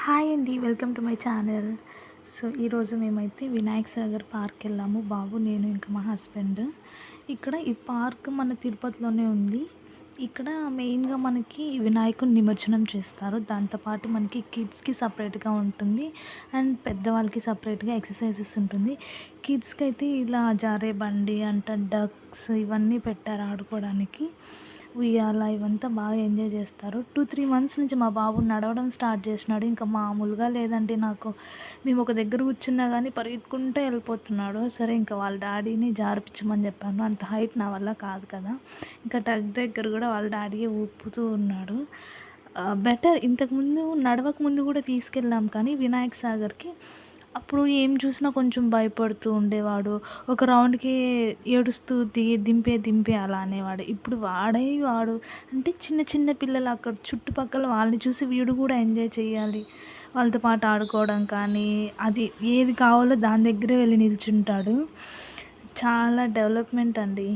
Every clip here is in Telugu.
హాయ్ అండి. Welcome to my channel. So, ఈరోజు మేమైతే వినాయక్ సాగర్ పార్క్ వెళ్ళాము. బాబు, నేను ఇంకా మా హస్బెండ్. ఇక్కడ ఈ పార్క్ మన తిరుపతిలోనే ఉంది. ఇక్కడ మెయిన్‌గా మనకి వినాయకుడిని నిమజ్జనం చేస్తారు. దాంతో పాటు మనకి కిడ్స్‌కి సపరేట్‌గా ఉంటుంది. అండ్ పెద్దవాళ్ళకి సపరేట్‌గా ఎక్సర్సైజెస్ ఉంటుంది. కిడ్స్‌కైతే ఇలా జారే బండి అంట, డక్స్ ఇవన్నీ పెట్టారు ఆడుకోవడానికి. ఉయ్యాల ఇవంతా బాగా ఎంజాయ్ చేస్తారు. 2, 3 మంత్స్ నుంచి మా బాబు నడవడం స్టార్ట్ చేసినాడు. ఇంకా మామూలుగా లేదండి నాకు. మేము ఒక దగ్గర కూర్చున్నా గానీ పరిగెత్తుకుంటూ వెళ్ళిపోతున్నాడు. సరే ఇంకా వాళ్ళ డాడీని జారిపిచ్చమని చెప్పాను. అంత హైట్ నా వల్ల కాదు కదా! ఇంకా టగ్ దగ్గర కూడా వాళ్ళ డాడీయే ఊపుతూ ఉన్నాడు. బెటర్ ఇంతకుముందు నడవక ముందు కూడా తీసుకెళ్ళాం కానీ వినాయక్ సాగర్‌కి. అప్పుడు ఏం చూసినా కొంచెం భయపడుతూ ఉండేవాడు. ఒక రౌండ్‌కి ఏడుస్తూ దింపే దింపే అలా అనేవాడు. ఇప్పుడు వాడు అంటే చిన్న చిన్న పిల్లలు అక్కడ చుట్టుపక్కల వాళ్ళని చూసి వీడు కూడా ఎంజాయ్ చేయాలి. వాళ్ళతో పాటు ఆడుకోవడం కానీ, అది ఏది కావాలో దాని దగ్గరే వెళ్లి నిల్చుంటాడు. చాలా డెవలప్‌మెంట్ అండి.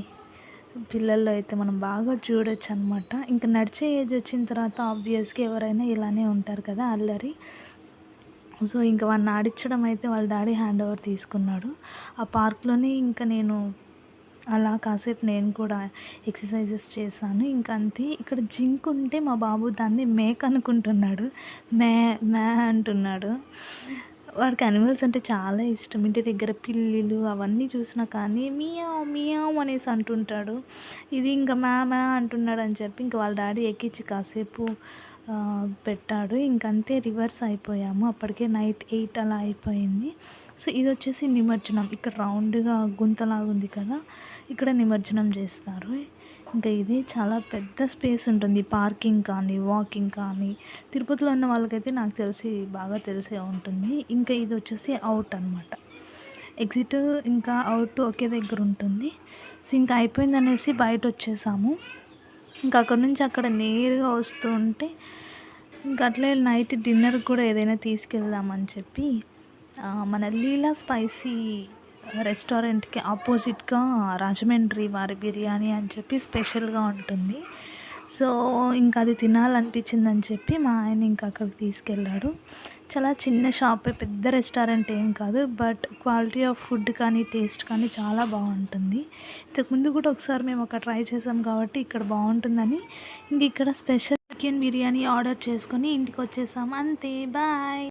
పిల్లల్లో అయితే మనం బాగా చూడొచ్చనమాట. ఇంక నడిచే ఏజ్ వచ్చిన తర్వాత ఆబ్వియస్‌గా ఎవరైనా ఇలానే ఉంటారు కదా! అల్లరి. సో, ఇంక వాడిని ఆడిచ్చడం అయితే వాళ్ళ డాడీ హ్యాండ్ ఓవర్ తీసుకున్నాడు. ఆ పార్క్‌లోనే ఇంక నేను అలా కాసేపు నేను కూడా ఎక్సర్సైజెస్ చేశాను. ఇంక అంతే. ఇక్కడ జింక్ ఉంటే మా బాబు దాన్ని మేక అనుకుంటున్నాడు. మే మే అంటున్నాడు. వాడికి యానిమల్స్ అంటే చాలా ఇష్టం. ఇంటి దగ్గర పిల్లులు అవన్నీ చూసినా కానీ మియావ్ మియావ్ అనేసి అంటుంటాడు. ఇది ఇంక మ్యా మ్యా అంటున్నాడని చెప్పి ఇంక వాళ్ళ డాడీ ఎక్కించి కాసేపు పెట్టాడు. ఇంకంతే రివర్స్ అయిపోయాము. అప్పటికే నైట్ 8 అలా అయిపోయింది. సో, ఇదొచ్చేసి నిమజ్జనం. ఇక్కడ రౌండ్‌గా గుంతలాగుంది కదా! ఇక్కడ నిమజ్జనం చేస్తారు. ఇంకా ఇది చాలా పెద్ద స్పేస్ ఉంటుంది. పార్కింగ్ కానీ, వాకింగ్ కానీ, తిరుపతిలో ఉన్న వాళ్ళకైతే నాకు తెలిసి బాగా తెలిసే ఉంటుంది. ఇంకా ఇదొచ్చేసి ఔట్ అనమాట. ఎగ్జిట్ ఇంకా ఔట్ ఒకే దగ్గర ఉంటుంది. సో, ఇంకా అయిపోయిందనేసి బయటొచ్చేసాము. ఇంకా అక్కడి నుంచి అక్కడ నేరుగా వస్తూ ఉంటే ఇంక అట్లే నైట్ డిన్నర్‌కి కూడా ఏదైనా తీసుకెళ్దామని చెప్పి మన లీలా స్పైసీ రెస్టారెంట్‌కి ఆపోజిట్‌గా రాజమండ్రి వారి బిర్యానీ అని చెప్పి స్పెషల్‌గా ఉంటుంది. సో, ఇంక అది తినాలనిపించిందని చెప్పి మా ఆయన ఇంక అక్కడికి తీసుకెళ్ళాడు. చాలా చిన్న షాపే, పెద్ద రెస్టారెంట్ ఏం కాదు. బట్ క్వాలిటీ ఆఫ్ ఫుడ్ కానీ, టేస్ట్ కానీ చాలా బావుంటుంది. ఇంతకుముందు కూడా ఒకసారి మేము అక్కడ ట్రై చేసాం కాబట్టి ఇక్కడ బావుంటుందని ఇంక ఇక్కడ స్పెషల్ చికెన్ బిర్యానీ ఆర్డర్ చేసుకొని ఇంటికొచ్చేసాం. అంతే. బాయ్.